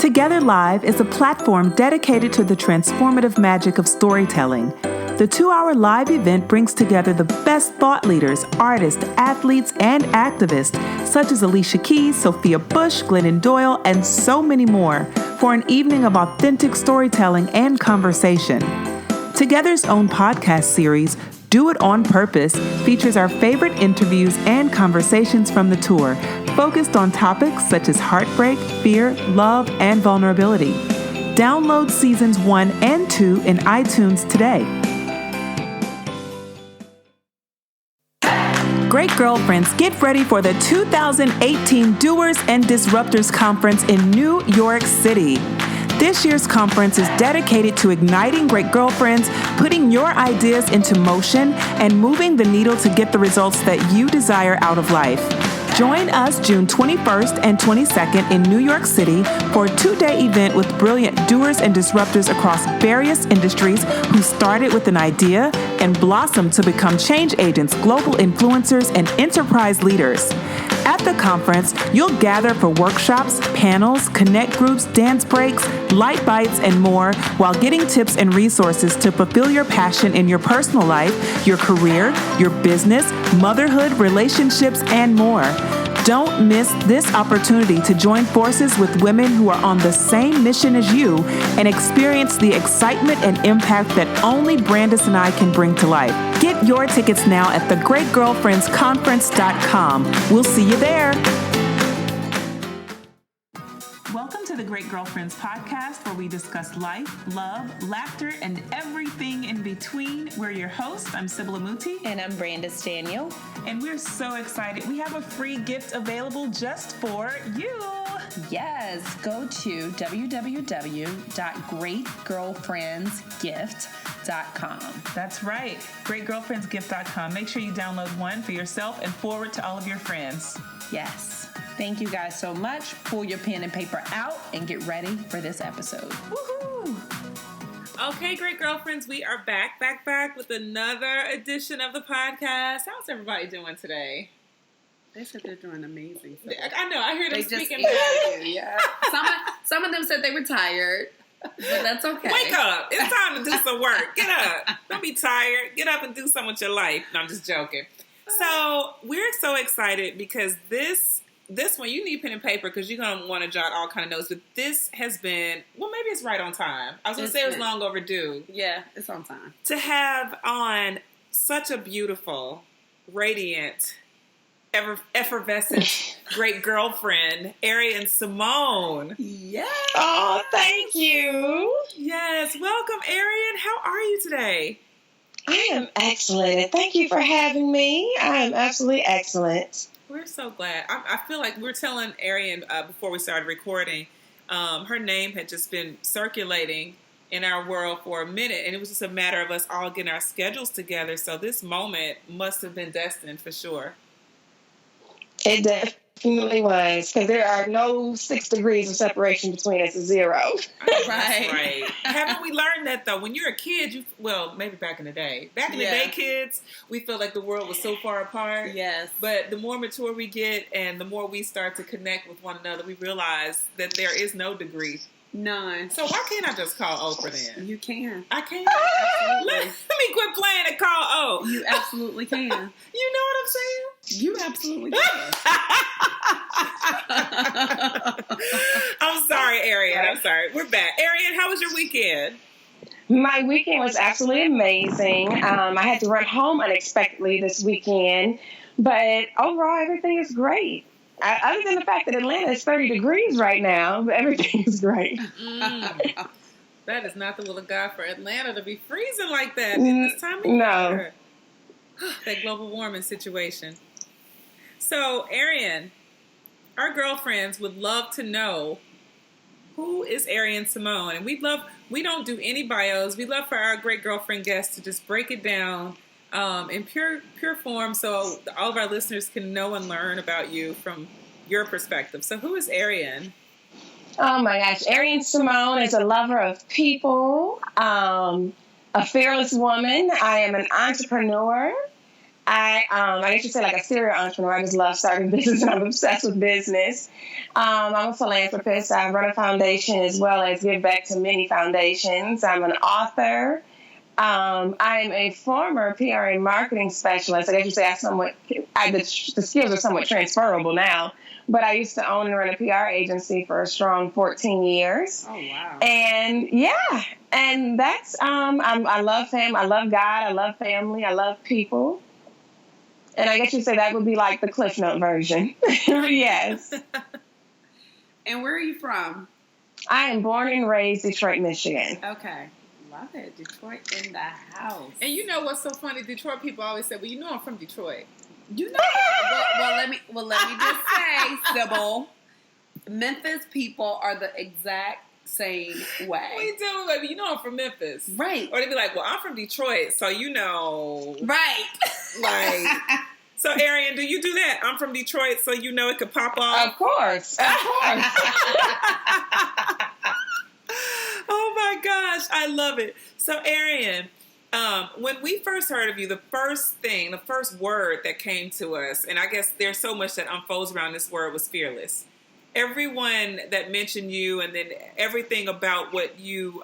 Together Live is a platform dedicated to the transformative magic of storytelling. The 2-hour live event brings together the best thought leaders, artists, athletes, and activists, such as Alicia Keys, Sophia Bush, Glennon Doyle, and so many more, for an evening of authentic storytelling and conversation. Together's own podcast series, Do It On Purpose, features our favorite interviews and conversations from the tour, focused on topics such as heartbreak, fear, love, and vulnerability. Download seasons 1 and 2 in iTunes today. Great girlfriends, get ready for the 2018 Doers and Disruptors Conference in New York City. This year's conference is dedicated to igniting great girlfriends, putting your ideas into motion, and moving the needle to get the results that you desire out of life. Join us June 21st and 22nd in New York City for a 2-day event with brilliant doers and disruptors across various industries who started with an idea and blossomed to become change agents, global influencers, and enterprise leaders. At the conference, you'll gather for workshops, panels, connect groups, dance breaks, light bites, and more, while getting tips and resources to fulfill your passion in your personal life, your career, your business, motherhood, relationships, and more. Don't miss this opportunity to join forces with women who are on the same mission as you and experience the excitement and impact that only Brandis and I can bring to life. Get your tickets now at thegreatgirlfriendsconference.com. We'll see you there. Welcome to the Great Girlfriends podcast, where we discuss life, love, laughter, and everything in between. We're your hosts. I'm Sybil Amuti. And I'm Brandis Daniel. And we're so excited. We have a free gift available just for you. Yes, go to www.greatgirlfriendsgift.com. That's right, greatgirlfriendsgift.com. Make sure you download one for yourself and forward to all of your friends. Yes. Thank you guys so much. Pull your pen and paper out and get ready for this episode. Woohoo! Okay, great girlfriends, we are back with another edition of the podcast. How's everybody doing today? They said they're doing amazing. So I know. I hear them speaking. Yeah. Some of them said they were tired, but that's okay. Wake up! It's time to do some work. Get up! Don't be tired. Get up and do something with your life. No, I'm just joking. So we're so excited because this one, you need pen and paper because you're going to want to jot all kind of notes. But this has been, well, maybe it's right on time. I was going to say it was long overdue. Yeah, it's on time. To have on such a beautiful, radiant, effervescent, great girlfriend, Arian Simone. Yes. Oh, thank you. Yes. Welcome, Arian. How are you today? I am excellent. Thank you for having me. I am absolutely excellent. We're so glad. I feel like we were telling Arian before we started recording, her name had just been circulating in our world for a minute, and it was just a matter of us all getting our schedules together. So this moment must have been destined for sure. It definitely was, because there are no 6 degrees of separation between us, 0. That's right. Haven't we learned that, though? When you're a kid, well, maybe back in the day. Back in the day, kids, we felt like the world was so far apart. Yes. But the more mature we get and the more we start to connect with one another, we realize that there is no degree. None. So why can't I just call Oprah then? You can. I can. Let me quit playing and call O. You absolutely can. You know what I'm saying? You absolutely can. I'm sorry, Arian. I'm sorry. We're back. Arian, how was your weekend? My weekend was absolutely amazing. I had to run home unexpectedly this weekend, but overall everything is great. Other than the fact that Atlanta is 30 degrees right now, but everything is great. That is not the will of God for Atlanta to be freezing like that in this time of year. No. That global warming situation. So, Arian, our girlfriends would love to know, who is Arian Simone? And we don't do any bios. We love for our great girlfriend guests to just break it down in pure form, so all of our listeners can know and learn about you from your perspective. So who is Arian? Oh my gosh. Arian Simone is a lover of people, a fearless woman. I am an entrepreneur. I guess you say like a serial entrepreneur. I just love starting business and I'm obsessed with business. I'm a philanthropist. I run a foundation as well as give back to many foundations. I'm an author. I'm a former PR and marketing specialist. I guess you say the skills are somewhat transferable now, but I used to own and run a PR agency for a strong 14 years. Oh, wow. And yeah, and that's, I love fam. I love God. I love family. I love people. And I guess you say that would be like the Cliff Note version. Yes. And where are you from? I am born and raised Detroit, Michigan. Okay. Love it. Detroit in the house. And you know what's so funny? Detroit people always say, well, you know I'm from Detroit. You know, let me just say, Sybil, Memphis people are the exact same way. What are you doing, baby? You know I'm from Memphis. Right. Or they'd be like, well, I'm from Detroit, so you know. Right. Like, so Arian, do you do that? I'm from Detroit, so you know it could pop off? Of course. Of course. Oh my gosh, I love it. So Arian, when we first heard of you, the first word that came to us, and I guess there's so much that unfolds around this word, was fearless. Everyone that mentioned you and then everything about what you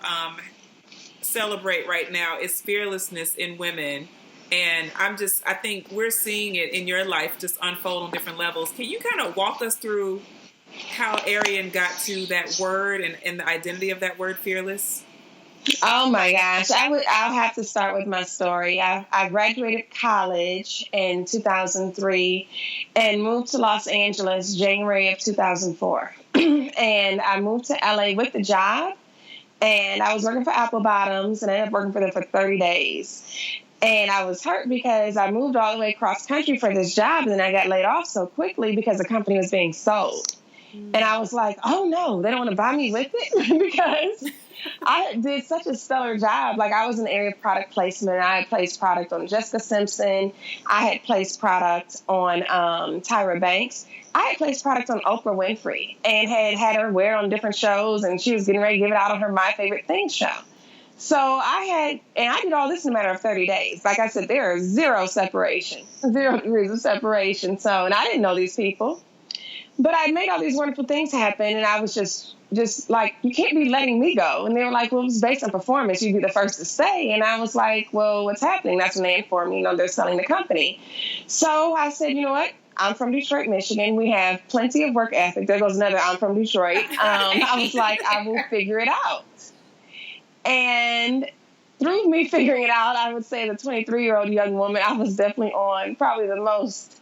celebrate right now is fearlessness in women. And I think we're seeing it in your life just unfold on different levels. Can you kind of walk us through how Arian got to that word and the identity of that word, fearless? Oh my gosh. I'll have to start with my story. I graduated college in 2003 and moved to Los Angeles January of 2004. And I moved to LA with the job, and I was working for Apple Bottoms, and I ended up working for them for 30 days. And I was hurt because I moved all the way across country for this job, and then I got laid off so quickly because the company was being sold. And I was like, oh no, they don't want to buy me with it because I did such a stellar job. Like, I was in the area of product placement. I had placed product on Jessica Simpson. I had placed product on Tyra Banks. I had placed product on Oprah Winfrey and had her wear on different shows, and she was getting ready to give it out on her My Favorite Things show. So I did all this in a matter of 30 days. Like I said, there is zero degrees of separation. So, and I didn't know these people. But I made all these wonderful things happen, and I was just like, you can't be letting me go. And they were like, well, it's based on performance. You'd be the first to stay. And I was like, well, what's happening? That's when they informed me, they're selling the company. So I said, you know what? I'm from Detroit, Michigan. We have plenty of work ethic. There goes another I'm from Detroit. I was like, I will figure it out. And through me figuring it out, I would say the 23-year-old young woman, I was definitely on probably the most,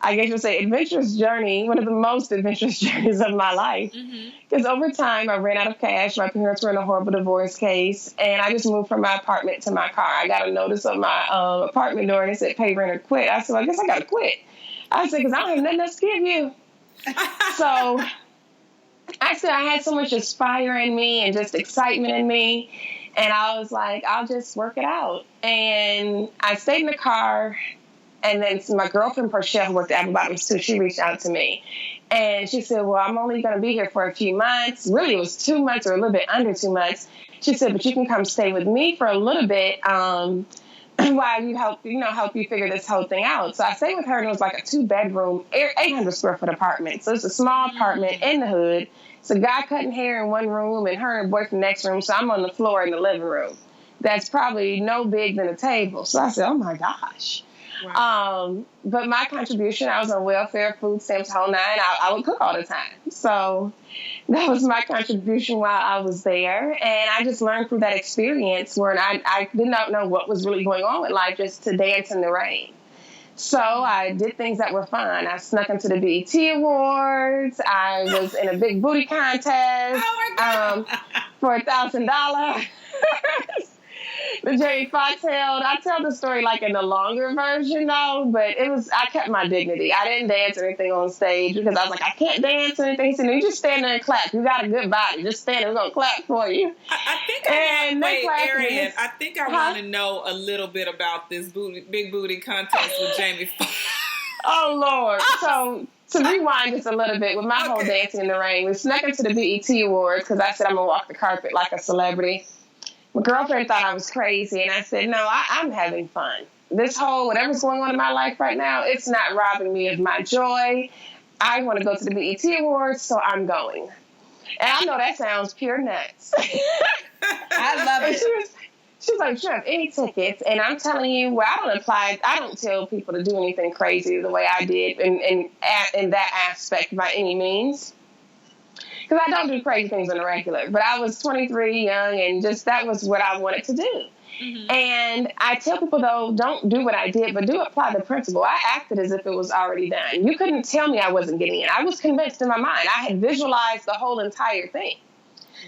I guess you would say, adventurous journey, one of the most adventurous journeys of my life. Because over time, I ran out of cash. My parents were in a horrible divorce case, and I just moved from my apartment to my car. I got a notice on my apartment door, and it said, pay rent or quit. I said, well, I guess I got to quit. I said, because I don't have nothing else to give you. So I said I had so much just fire in me and just excitement in me, and I was like, I'll just work it out. And I stayed in the car. And then my girlfriend, Portia, who worked at Apple Bottoms, too, she reached out to me. And she said, well, I'm only going to be here for a few months. Really, it was 2 months or a little bit under 2 months. She said, but you can come stay with me for a little bit while you help you figure this whole thing out. So I stayed with her, and it was like a 2-bedroom, 800-square-foot apartment. So it's a small apartment in the hood. It's a guy cutting hair in one room and her and her boyfriend in the next room. So I'm on the floor in the living room. That's probably no bigger than a table. So I said, oh, my gosh. Wow. But my contribution, I was on welfare, food stamps, whole nine. I would cook all the time. So that was my contribution while I was there. And I just learned through that experience where I did not know what was really going on with life, just to dance in the rain. So I did things that were fun. I snuck into the BET Awards. I was in a big booty contest for $1,000. The Jamie Foxx held. I tell the story like in the longer version though, but I kept my dignity. I didn't dance or anything on stage because I was like, I can't dance or anything. He said, no, you just stand there and clap. You got a good body. Just stand there. We're going to clap for you. Arian, I think I want to know a little bit about this big booty contest with Jamie Foxx. Oh, Lord. So to rewind just a little bit with my whole dancing in the rain, we snuck into the BET Awards because I said I'm going to walk the carpet like a celebrity. My girlfriend thought I was crazy, and I said, no, I'm having fun. this whole whatever's going on in my life right now, it's not robbing me of my joy. I want to go to the BET Awards, so I'm going. And I know that sounds pure nuts. I love it. She was like, "Do you have any tickets?" And I'm telling you, well, I don't tell people to do anything crazy the way I did in that aspect by any means. Because I don't do crazy things on the regular. But I was 23, young, and just that was what I wanted to do. Mm-hmm. And I tell people, though, don't do what I did, but do apply the principle. I acted as if it was already done. You couldn't tell me I wasn't getting in. I was convinced in my mind. I had visualized the whole entire thing.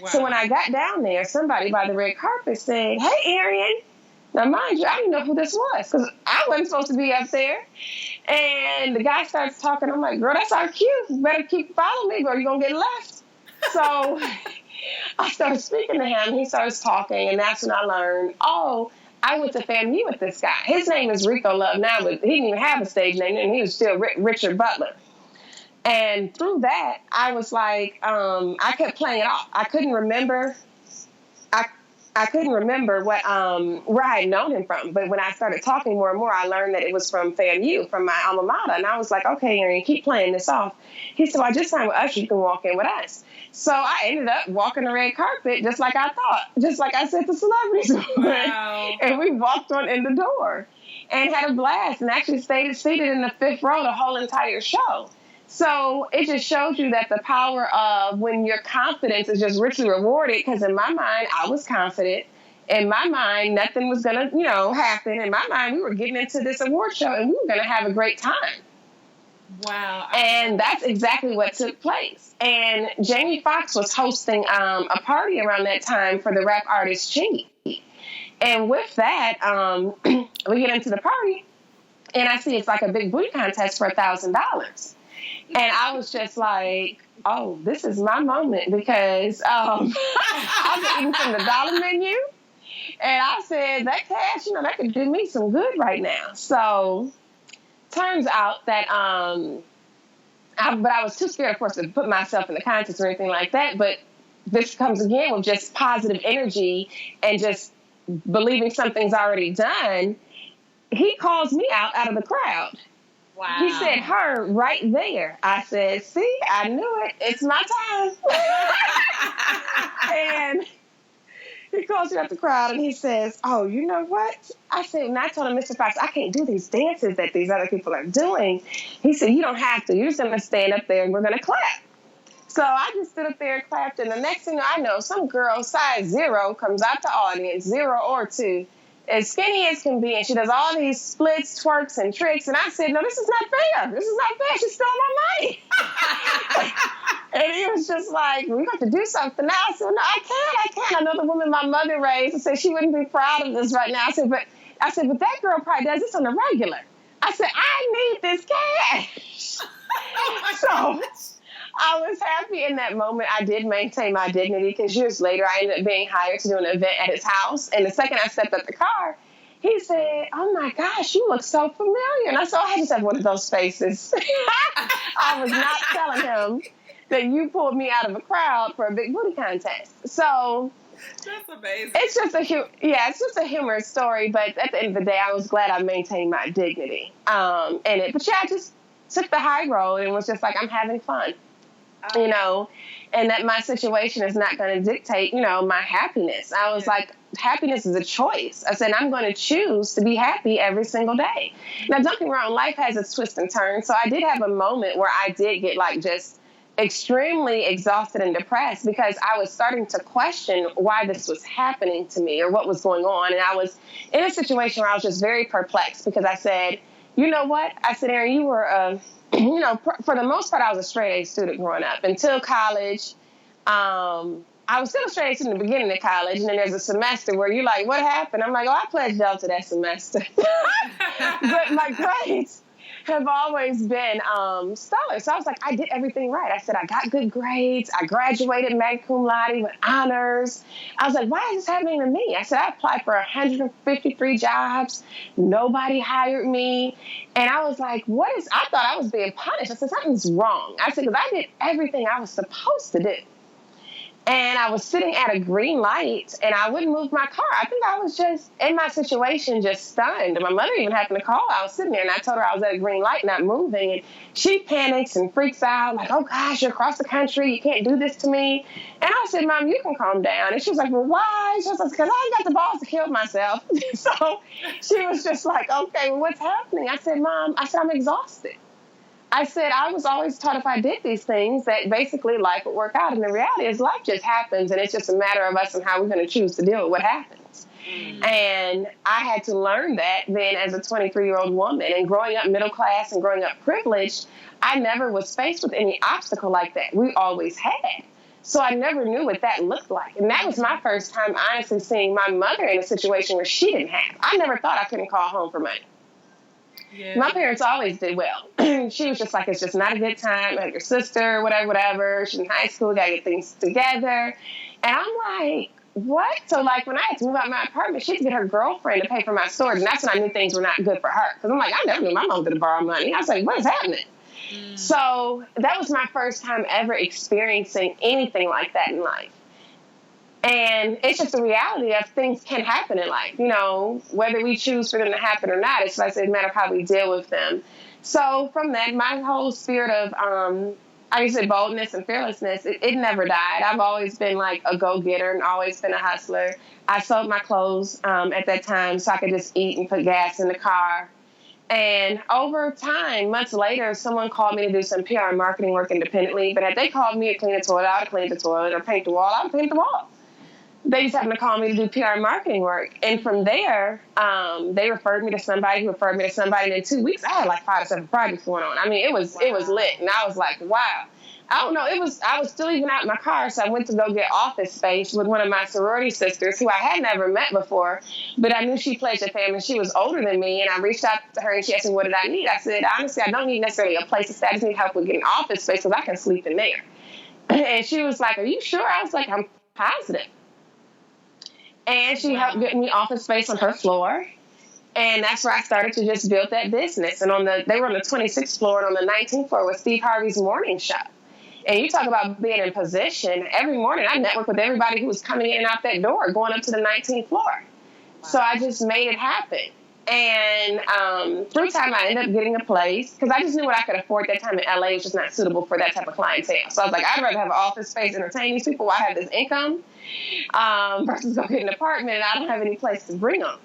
Wow. So when I got down there, somebody by the red carpet said, "Hey, Arian." Now, mind you, I didn't know who this was because I wasn't supposed to be up there. And the guy starts talking. I'm like, "Girl, that's our cue. You better keep following me or you're going to get left." So I started speaking to him. He starts talking, and that's when I learned, I went to FAMU with this guy. His name is Rico Love now, but he didn't even have a stage name, and he was still Richard Butler. And through that, I was like, I kept playing it off. I couldn't remember. I couldn't remember what where I had known him from. But when I started talking more and more, I learned that it was from FAMU, from my alma mater. And I was like, "Okay, Arian, keep playing this off." He said, "Well, I just signed with Usher. You can walk in with us." So I ended up walking the red carpet just like I thought, just like I said the celebrities would. Wow. And we walked on in the door and had a blast and actually stayed seated in the fifth row the whole entire show. So it just showed you that the power of when your confidence is just richly rewarded, because in my mind, I was confident. In my mind, nothing was going to, happen. In my mind, we were getting into this award show and we were going to have a great time. Wow. And that's exactly what took place. And Jamie Foxx was hosting a party around that time for the rap artist Chingy. And with that, we get into the party and I see it's like a big booty contest for $1,000. And I was just like, "Oh, this is my moment," because I was eating from the dollar menu. And I said, that cash, that could do me some good right now. So turns out that, but I was too scared, of course, to put myself in the contest or anything like that. But this comes again with just positive energy and just believing something's already done. He calls me out of the crowd. Wow. He said, "Her right there." I said, "See, I knew it. It's my time." And he calls me out the crowd and he says, "Oh, you know what?" I said, and I told him, "Mr. Fox, I can't do these dances that these other people are doing." He said, "You don't have to. You're just going to stand up there and we're going to clap." So I just stood up there and clapped. And the next thing I know, some girl size 0 comes out the audience, 0 or 2, as skinny as can be, and she does all these splits, twerks, and tricks. And I said, "No, this is not fair. This is not fair. She's stealing my money." And he was just like, "We got to do something now." I said, "No, I can't. I know the woman my mother raised and said she wouldn't be proud of this right now." I said, but that girl probably does this on the regular. I said, "I need this cash." So I was happy in that moment. I did maintain my dignity because years later I ended up being hired to do an event at his house. And the second I stepped out the car, he said, "Oh my gosh, you look so familiar." And I said, "I just have one of those faces." I was not telling him that you pulled me out of a crowd for a big booty contest. So that's amazing. It's just a humorous story. But at the end of the day, I was glad I maintained my dignity in it. But I just took the high road and was just like, I'm having fun. And that my situation is not going to dictate, my happiness. I was like, happiness is a choice. I said, I'm going to choose to be happy every single day. Now, don't get me wrong, life has its twists and turns. So I did have a moment where I did get just extremely exhausted and depressed because I was starting to question why this was happening to me or what was going on. And I was in a situation where I was just very perplexed because I said, you know what? I said, Arian, you were for the most part, I was a straight A student growing up until college. I was still a straight A student in the beginning of college, and then there's a semester where you're like, what happened? I'm like, I pledged Delta that semester. But my grades have always been stellar. So I was like, I did everything right. I said, I got good grades. I graduated magna cum laude with honors. I was like, why is this happening to me? I said, I applied for 153 jobs. Nobody hired me. And I was like, I thought I was being punished. I said, something's wrong. I said, because I did everything I was supposed to do. And I was sitting at a green light, and I wouldn't move my car. I think I was just, in my situation, just stunned. My mother even happened to call. I was sitting there, and I told her I was at a green light, not moving. And she panics and freaks out, like, oh, gosh, you're across the country. You can't do this to me. And I said, Mom, you can calm down. And she was like, well, why? She was like, because I ain't got the balls to kill myself. So she was just like, okay, well, what's happening? I said, Mom, I'm exhausted. I said, I was always taught if I did these things that basically life would work out. And the reality is life just happens, and it's just a matter of us and how we're going to choose to deal with what happens. Mm-hmm. And I had to learn that then as a 23-year-old woman. And growing up middle class and growing up privileged, I never was faced with any obstacle like that. We always had. So I never knew what that looked like. And that was my first time honestly seeing my mother in a situation where she didn't have. I never thought I couldn't call home for money. Yeah. My parents always did well. She was just like, it's just not a good time. Like your sister, whatever. She's in high school, got to get things together. And I'm like, what? So, like, when I had to move out of my apartment, she had to get her girlfriend to pay for my storage. And that's when I knew things were not good for her. Because I'm like, I never knew my mom did borrow money. I was like, what is happening? So that was my first time ever experiencing anything like that in life. And it's just the reality of things can happen in life, you know, whether we choose for them to happen or not. It's like a matter of how we deal with them. So from that, my whole spirit of, I used to say boldness and fearlessness, it never died. I've always been like a go-getter and always been a hustler. I sold my clothes at that time so I could just eat and put gas in the car. And over time, months later, someone called me to do some PR and marketing work independently. But if they called me to clean the toilet, I would clean the toilet, or paint the wall, I would paint the wall. They just happened to call me to do PR and marketing work. And from there, they referred me to somebody who referred me to somebody. And in 2 weeks, I had like 5 to 7 projects going on. I mean, it was lit. And I was like, wow. I don't know. I was still even out in my car. So I went to go get office space with one of my sorority sisters who I had never met before. But I knew she pledged a family. She was older than me. And I reached out to her and she asked me, what did I need? I said, honestly, I don't need necessarily a place to stay. I just need help with getting office space because I can sleep in there. And she was like, are you sure? I was like, I'm positive. And she helped get me office space on her floor. And that's where I started to just build that business. And they were on the 26th floor, and on the 19th floor was Steve Harvey's morning show. And you talk about being in position. Every morning I networked with everybody who was coming in and out that door, going up to the 19th floor. Wow. So I just made it happen. And through time, I ended up getting a place because I just knew what I could afford at that time in LA was just not suitable for that type of clientele. So I was like, I'd rather have an office space, entertain these people while I have this income versus go get an apartment and I don't have any place to bring them.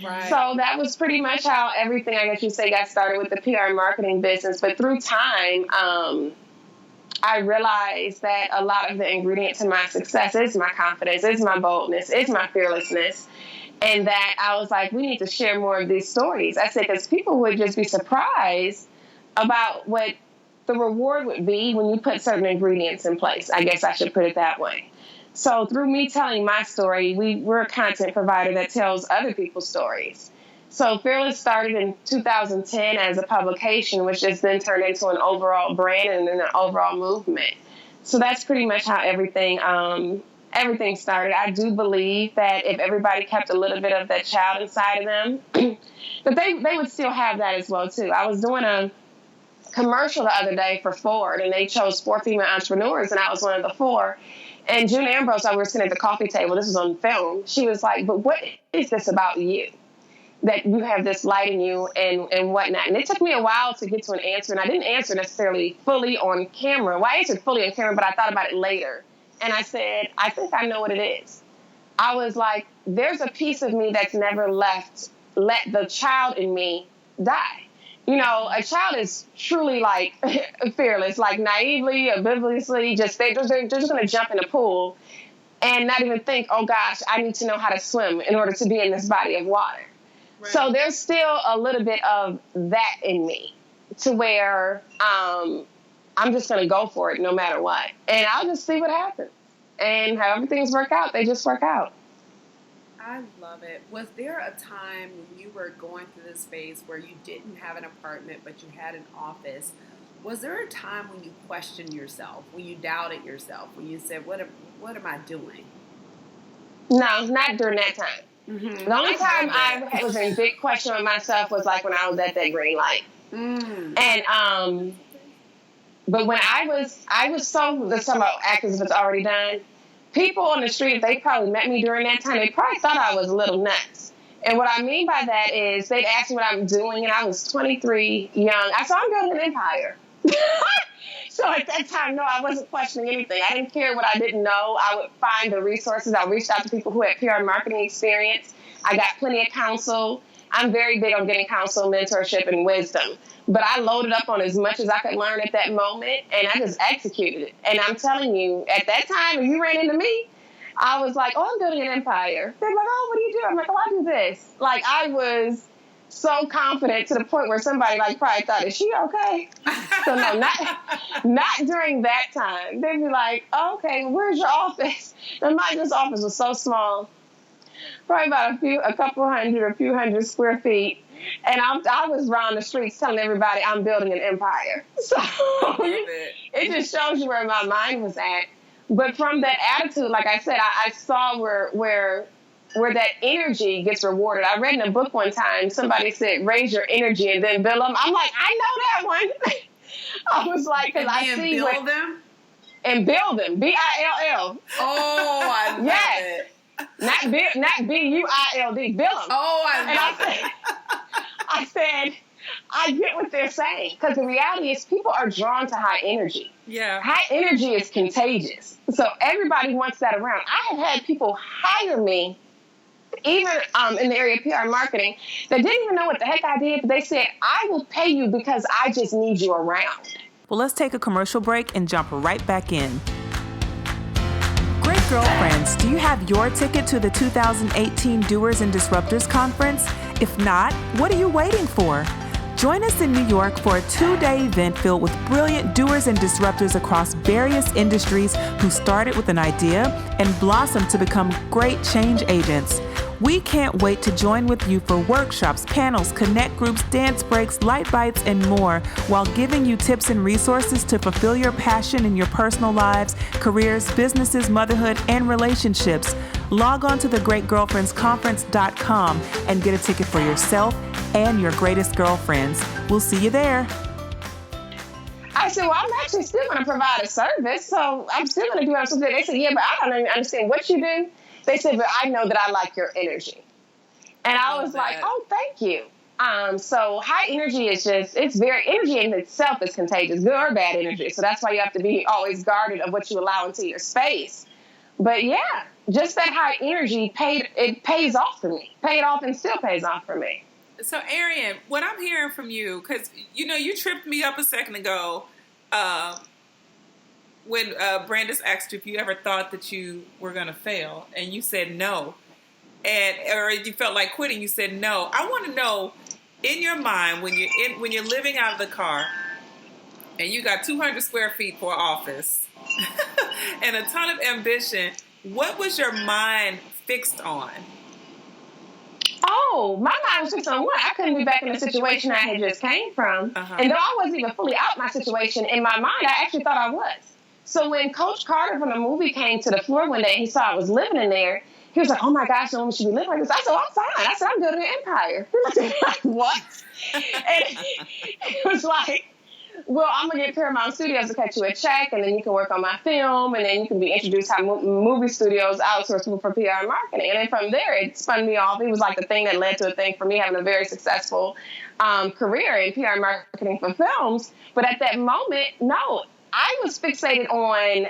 Right. So that was pretty much how everything, I guess you say, got started with the PR and marketing business. But through time, I realized that a lot of the ingredients in my success is my confidence, is my boldness, is my fearlessness. And that I was like, we need to share more of these stories. I said, because people would just be surprised about what the reward would be when you put certain ingredients in place. I guess I should put it that way. So through me telling my story, we're a content provider that tells other people's stories. So Fearless started in 2010 as a publication, which just then turned into an overall brand and then an overall movement. So that's pretty much how everything started. I do believe that if everybody kept a little bit of that child inside of them, that they would still have that as well, too. I was doing a commercial the other day for Ford, and they chose 4 female entrepreneurs, and I was one of the 4. And June Ambrose, we were sitting at the coffee table. This was on film. She was like, but what is this about you? That you have this light in you and whatnot. And it took me a while to get to an answer, and I didn't answer necessarily fully on camera. Well, I answered fully on camera, but I thought about it later. And I said, I think I know what it is. I was like, there's a piece of me that's never let the child in me die. You know, a child is truly like fearless, like naively, obliviously, they're just going to jump in the pool and not even think, oh gosh, I need to know how to swim in order to be in this body of water. Right. So there's still a little bit of that in me to where I'm just going to go for it no matter what. And I'll just see what happens. And however things work out, they just work out. I love it. Was there a time when you were going through this phase where you didn't have an apartment, but you had an office? Was there a time when you questioned yourself, when you doubted yourself, when you said, what am I doing? No, not during that time. Mm-hmm. The only time I was in big question with myself was like when I was at that green light. Mm. And But when I was so, let's talk about act as if it's already done. People on the street, if they probably met me during that time, they probably thought I was a little nuts. And what I mean by that is they'd ask me what I'm doing, and I was 23, young. I said, I'm building an empire. So at that time, no, I wasn't questioning anything. I didn't care what I didn't know. I would find the resources. I reached out to people who had PR marketing experience. I got plenty of counsel. I'm very big on getting counsel, mentorship, and wisdom. But I loaded up on as much as I could learn at that moment, and I just executed it. And I'm telling you, at that time, if you ran into me, I was like, oh, I'm building an empire. They're like, oh, what do you do? I'm like, oh, I do this. Like, I was so confident to the point where somebody like probably thought, is she okay? So no, not during that time. They'd be like, oh, okay, where's your office? And this office was so small, probably about a few hundred square feet. And I was around the streets telling everybody I'm building an empire. So it just shows you where my mind was at. But from that attitude, like I said, I saw where that energy gets rewarded. I read in a book one time, somebody said, raise your energy and then build them. I'm like, I know that one. I was like, because I see build them? And build them. B-I-L-L. Oh, I love it. Not B-U-I-L-D. Build them. Oh, I love it. I said, I get what they're saying. Because the reality is people are drawn to high energy. Yeah. High energy is contagious. So everybody wants that around. I have had people hire me, even in the area of PR marketing, that didn't even know what the heck I did, but they said, I will pay you because I just need you around. Well, let's take a commercial break and jump right back in. Great girlfriends, do you have your ticket to the 2018 Doers and Disruptors Conference? If not, what are you waiting for? Join us in New York for a 2-day event filled with brilliant doers and disruptors across various industries who started with an idea and blossomed to become great change agents. We can't wait to join with you for workshops, panels, connect groups, dance breaks, light bites, and more, while giving you tips and resources to fulfill your passion in your personal lives, careers, businesses, motherhood, and relationships. Log on to thegreatgirlfriendsconference.com and get a ticket for yourself and your greatest girlfriends. We'll see you there. I said, well, I'm actually still going to provide a service, so I'm still going to do what I'm supposed to do. They said, yeah, but I don't even understand what you do. They said, but I know that I like your energy. And I was like, oh, thank you. So high energy is energy in itself is contagious, good or bad energy. So that's why you have to be always guarded of what you allow into your space. But yeah, just that high energy pays off for me. Paid off and still pays off for me. So Arian, what I'm hearing from you, because, you tripped me up a second ago, when Brandis asked you if you ever thought that you were going to fail, and you said no, or you felt like quitting, you said no. I want to know, in your mind, when you're living out of the car, and you got 200 square feet for an office, and a ton of ambition, what was your mind fixed on? Oh, my mind was fixed on what? I couldn't be back in the situation I had just came from. Uh-huh. And though I wasn't even fully out my situation, in my mind, I actually thought I was. So when Coach Carter from the movie came to the floor one day and he saw I was living in there, he was like, oh my gosh, no one should be living like this. I said, I'm fine. I said, I'm building an empire. He looked at me like, what? And it was like, well, I'm going to get Paramount Studios to cut you a check, and then you can work on my film, and then you can be introduced how movie studios outsource people for PR marketing. And then from there, it spun me off. It was like the thing that led to a thing for me having a very successful career in PR marketing for films. But at that moment, no, I was fixated on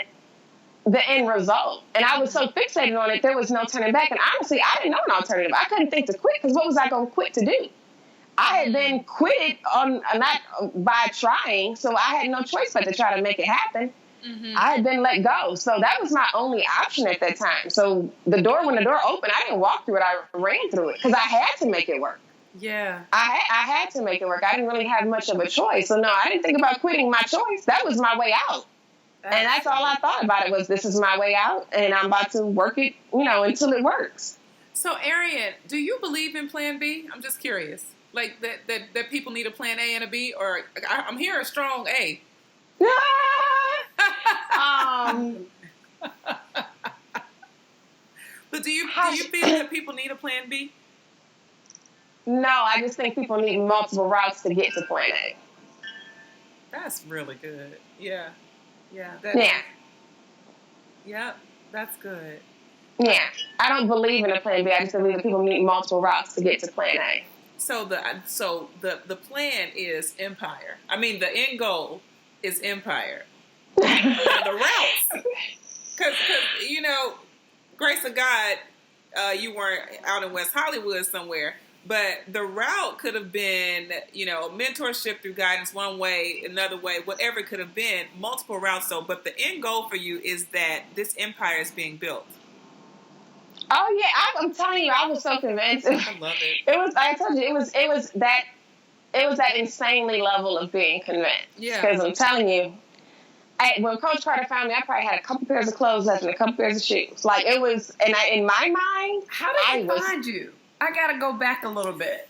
the end result. And I was so fixated on it, there was no turning back. And honestly, I didn't know an alternative. I couldn't think to quit, because what was I going to quit to do? I had then quit not by trying, so I had no choice but to try to make it happen. Mm-hmm. I had been let go. So that was my only option at that time. So when the door opened, I didn't walk through it. I ran through it because I had to make it work. Yeah. I had to make it work. I didn't really have much of a choice. So no, I didn't think about quitting my choice. That was my way out. And that's all I thought about it was, this is my way out, and I'm about to work it, until it works. So Arian, do you believe in Plan B? I'm just curious. Like that people need a plan A and a B, or I'm hearing a strong A. But do you feel that people need a plan B? No, I just think people need multiple routes to get to plan A. That's really good. Yeah. Yeah. Yep. That's good. Yeah. I don't believe in a plan B. I just believe that people need multiple routes to get to plan A. So the plan is empire. I mean, the end goal is empire. Now the routes, because grace of God, you weren't out in West Hollywood somewhere, but the route could have been, mentorship through guidance one way, another way, whatever it could have been, multiple routes. So, but the end goal for you is that this empire is being built. Oh yeah, I'm telling you, I was so convinced. I love it. It was. I told you, it was that insanely level of being convinced. Yeah. Because I'm telling you, when Coach Carter found me, I probably had a couple pairs of clothes left and a couple pairs of shoes. Like it was, in my mind, how did he find you? I gotta go back a little bit.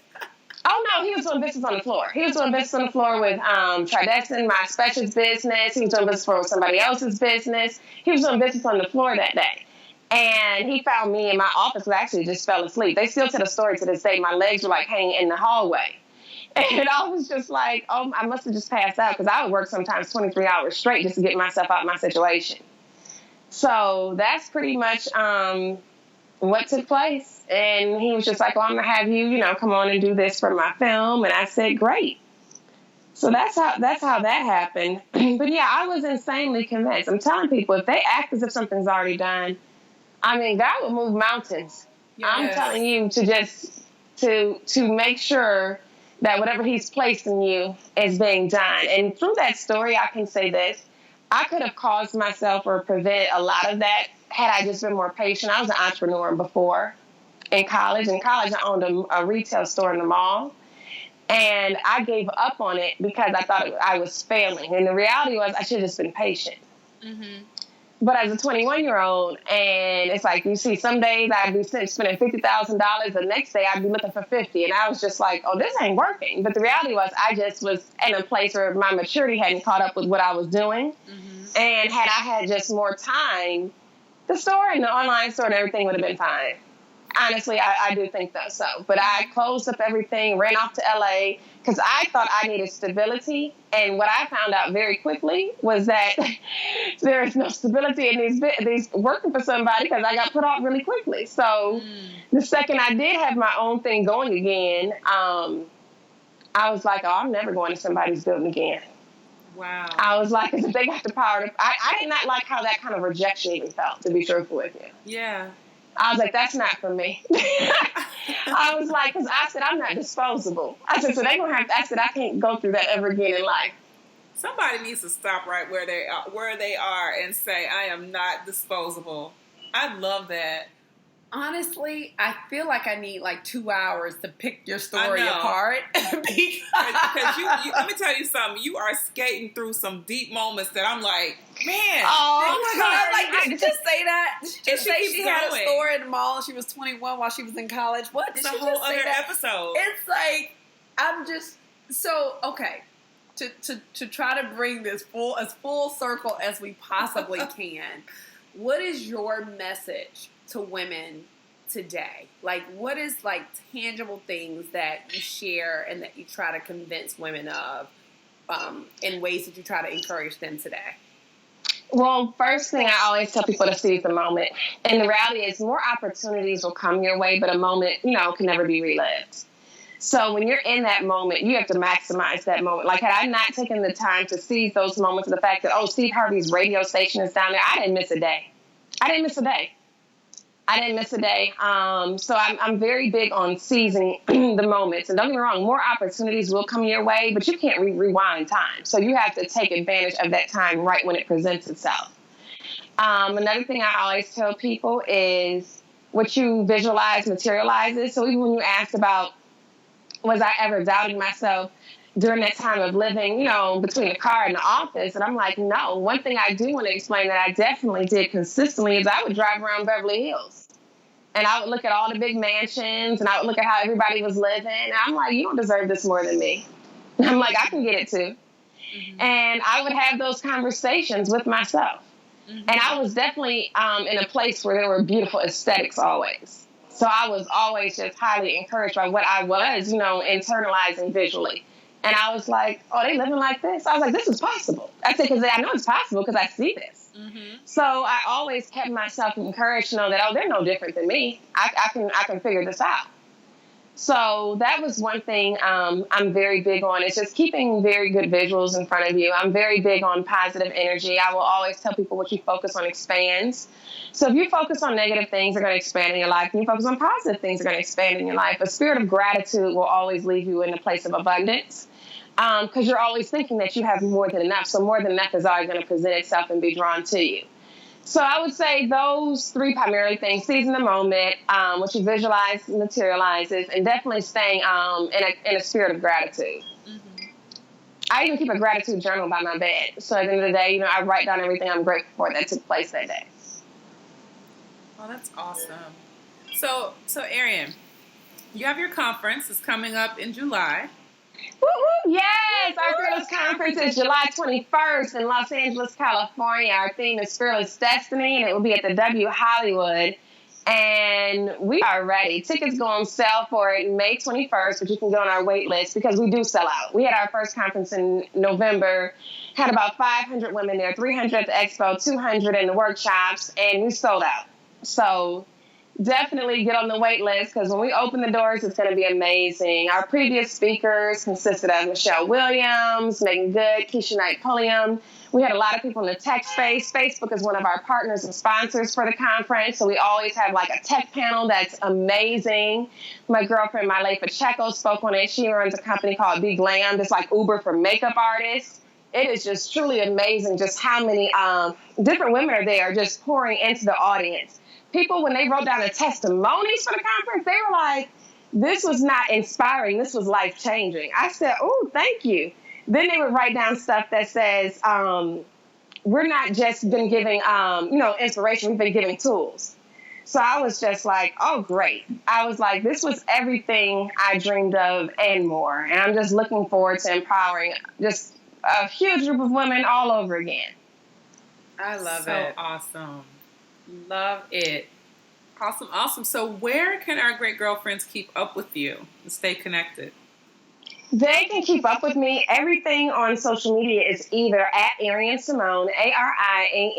Oh no, he was doing business on the floor. He was doing business on the floor with Tridescent, my specialist business. He was doing business for somebody else's business. He was doing business on the floor that day. And he found me in my office and I actually just fell asleep. They still tell the story to this day. My legs were like hanging in the hallway. And I was just like, oh, I must have just passed out because I would work sometimes 23 hours straight just to get myself out of my situation. So that's pretty much what took place. And he was just like, well, I'm going to have you, come on and do this for my film. And I said, great. So that's how that happened. But yeah, I was insanely convinced. I'm telling people, if they act as if something's already done, I mean, God will move mountains. Yes. I'm telling you to make sure that whatever he's placed in you is being done. And through that story, I can say this. I could have caused myself or prevented a lot of that had I just been more patient. I was an entrepreneur before in college. In college, I owned a retail store in the mall. And I gave up on it because I thought I was failing. And the reality was I should have just been patient. Mm-hmm. But as a 21-year-old, and it's like, you see, some days I'd be spending $50,000. The next day I'd be looking for $50,000. And I was just like, oh, this ain't working. But the reality was I just was in a place where my maturity hadn't caught up with what I was doing. Mm-hmm. And had I had just more time, the store and the online store and everything would have been fine. Honestly, I do think that so. But I closed up everything, ran off to LA, because I thought I needed stability. And what I found out very quickly was that there is no stability in these working for somebody because I got put off really quickly. So the second I did have my own thing going again, I was like, oh, I'm never going to somebody's building again. Wow. I was like, if they got the power to... I did not like how that kind of rejection even felt, to be truthful with you. Yeah. I was like, that's not for me. I was like, because I said, I'm not disposable. I said, so they gonna have to, I said, I can't go through that ever again in life. Somebody needs to stop right where they are and say, I am not disposable. I love that. Honestly, I feel like I need like 2 hours to pick your story apart. Because you, let me tell you something. You are skating through some deep moments that I'm like, man. Oh my God. Like, did she just say that? Did she say she had going. A store in the mall and she was 21 while she was in college? What? Did it's she a whole just say other that? episode. It's like, I'm just, so, okay. To try to bring this as full circle as we possibly can, what is your message to women today? Like, what is like tangible things that you share and that you try to convince women of in ways that you try to encourage them today? Well, first thing I always tell people to seize the moment. And the reality is more opportunities will come your way, but a moment, can never be relived. So when you're in that moment, you have to maximize that moment. Like, had I not taken the time to seize those moments of the fact that, oh, Steve Harvey's radio station is down there, I didn't miss a day. So I'm very big on seizing the moments. And don't get me wrong, more opportunities will come your way, but you can't rewind time. So you have to take advantage of that time right when it presents itself. Another thing I always tell people is what you visualize materializes. So even when you asked about, was I ever doubting myself during that time of living, between the car and the office? And I'm like, no. One thing I do want to explain that I definitely did consistently is I would drive around Beverly Hills. And I would look at all the big mansions, and I would look at how everybody was living. And I'm like, you don't deserve this more than me. And I'm like, I can get it too. Mm-hmm. And I would have those conversations with myself. Mm-hmm. And I was definitely in a place where there were beautiful aesthetics always. So I was always just highly encouraged by what I was, internalizing visually. And I was like, oh, they living like this? I was like, this is possible. I said, because I know it's possible because I see this. Mm-hmm. So I always kept myself encouraged to know that, oh, they're no different than me. I can figure this out. So that was one thing I'm very big on. It's just keeping very good visuals in front of you. I'm very big on positive energy. I will always tell people what you focus on expands. So if you focus on negative things, they're going to expand in your life. And you focus on positive things, they're going to expand in your life. A spirit of gratitude will always leave you in a place of abundance because you're always thinking that you have more than enough. So more than enough is always going to present itself and be drawn to you. So I would say those three primary things: seizing the moment, what you visualize materializes, and definitely staying in a spirit of gratitude. Mm-hmm. I even keep a gratitude journal by my bed. So at the end of the day, I write down everything I'm grateful for that took place that day. Oh, that's awesome. So Arian, you have your conference. It's coming up in July. Woo-hoo, yes, our Fearless Conference is July 21st in Los Angeles, California. Our theme is Fearless Destiny, and it will be at the W Hollywood. And we are ready. Tickets go on sale for it May 21st, but you can go on our wait list because we do sell out. We had our first conference in November, had about 500 women there, 300 at the expo, 200 in the workshops, and we sold out. So definitely get on the wait list because when we open the doors, it's going to be amazing. Our previous speakers consisted of Michelle Williams, Megan Good, Keisha Knight-Pulliam. We had a lot of people in the tech space. Facebook is one of our partners and sponsors for the conference, so we always have like a tech panel that's amazing. My girlfriend, Miley Pacheco, spoke on it. She runs a company called Be Glam. It's like Uber for makeup artists. It is just truly amazing just how many different women are there just pouring into the audience. People, when they wrote down the testimonies for the conference, they were like, this was not inspiring. This was life-changing. I said, oh, thank you. Then they would write down stuff that says, we're not just been giving, inspiration. We've been giving tools. So I was just like, oh, great. I was like, this was everything I dreamed of and more. And I'm just looking forward to empowering just a huge group of women all over again. I love it. So awesome. Love it. Awesome. So where can our great girlfriends keep up with you and stay connected? They can keep up with me. Everything on social media is either at Arian Simone, ArianSimone,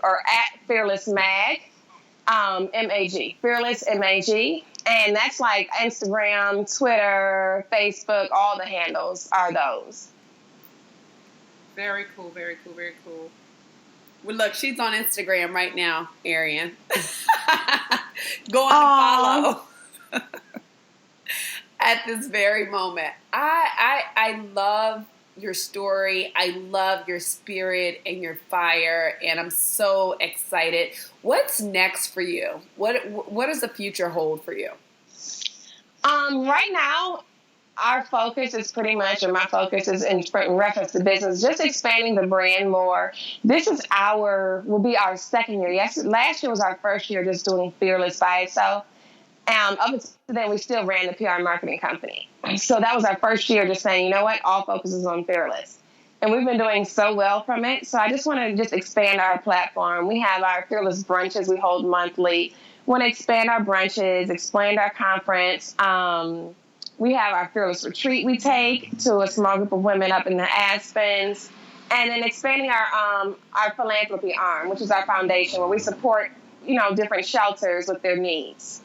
or at Fearless Mag, MAG, Fearless MAG. And that's like Instagram, Twitter, Facebook, all the handles are those. Very cool. Well, look, she's on Instagram right now, Arian. Go on and follow at this very moment. I love your story. I love your spirit and your fire, and I'm so excited. What's next for you? What does the future hold for you? Right now, our focus is pretty much, or my focus is in reference to business, just expanding the brand more. This is will be our second year. Yes, last year was our first year just doing Fearless by itself. Up until then, we still ran the PR marketing company. So that was our first year just saying, you know what, all focus is on Fearless. And we've been doing so well from it. So I just want to just expand our platform. We have our Fearless brunches we hold monthly. We want to expand our brunches, expand our conference. We have our Fearless Retreat we take to a small group of women up in the Aspens. And then expanding our philanthropy arm, which is our foundation, where we support, different shelters with their needs.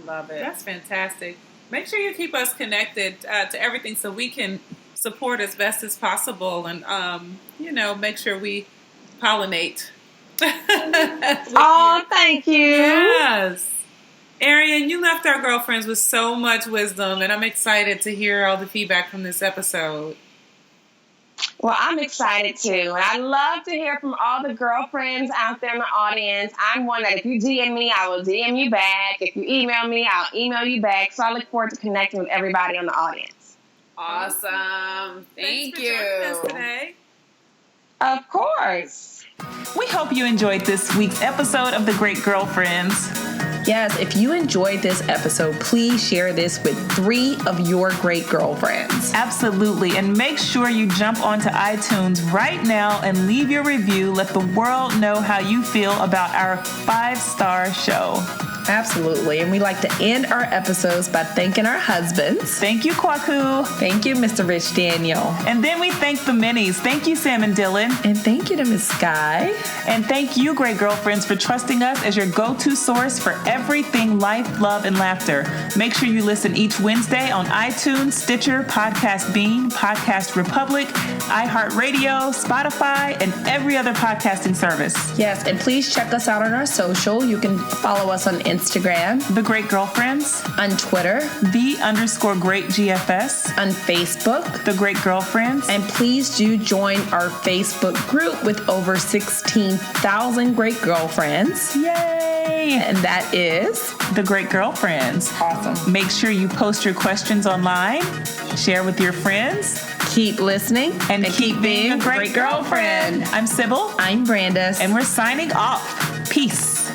Love it. That's fantastic. Make sure you keep us connected to everything so we can support as best as possible and, make sure we pollinate. Oh, thank you. Yes. Arian, you left our girlfriends with so much wisdom, and I'm excited to hear all the feedback from this episode. Well, I'm excited too, and I love to hear from all the girlfriends out there in the audience. I'm one that if you DM me, I will DM you back. If you email me, I'll email you back. So I look forward to connecting with everybody in the audience. Awesome. Thank you. Thanks for joining us today. Of course. We hope you enjoyed this week's episode of The Great Girlfriends. Yes, if you enjoyed this episode, please share this with 3 of your great girlfriends. Absolutely. And make sure you jump onto iTunes right now and leave your review. Let the world know how you feel about our 5-star show. Absolutely. And we like to end our episodes by thanking our husbands. Thank you, Kwaku. Thank you, Mr. Rich Daniel. And then we thank the minis. Thank you, Sam and Dylan. And thank you to Miss Sky. And thank you, great girlfriends, for trusting us as your go-to source for everything life, love, and laughter. Make sure you listen each Wednesday on iTunes, Stitcher, Podcast Bean, Podcast Republic, iHeartRadio, Spotify, and every other podcasting service. Yes, and please check us out on our social. You can follow us on Instagram, The Great Girlfriends, on Twitter, _GreatGFS, on Facebook, The Great Girlfriends. and please do join our Facebook group with over 16,000 great girlfriends. Yay! And that is The Great Girlfriends. awesome. Make sure you post your questions online, share with your friends, Keep listening and keep being a great girlfriend. I'm Sybil, I'm Brandis. and we're signing off. Peace.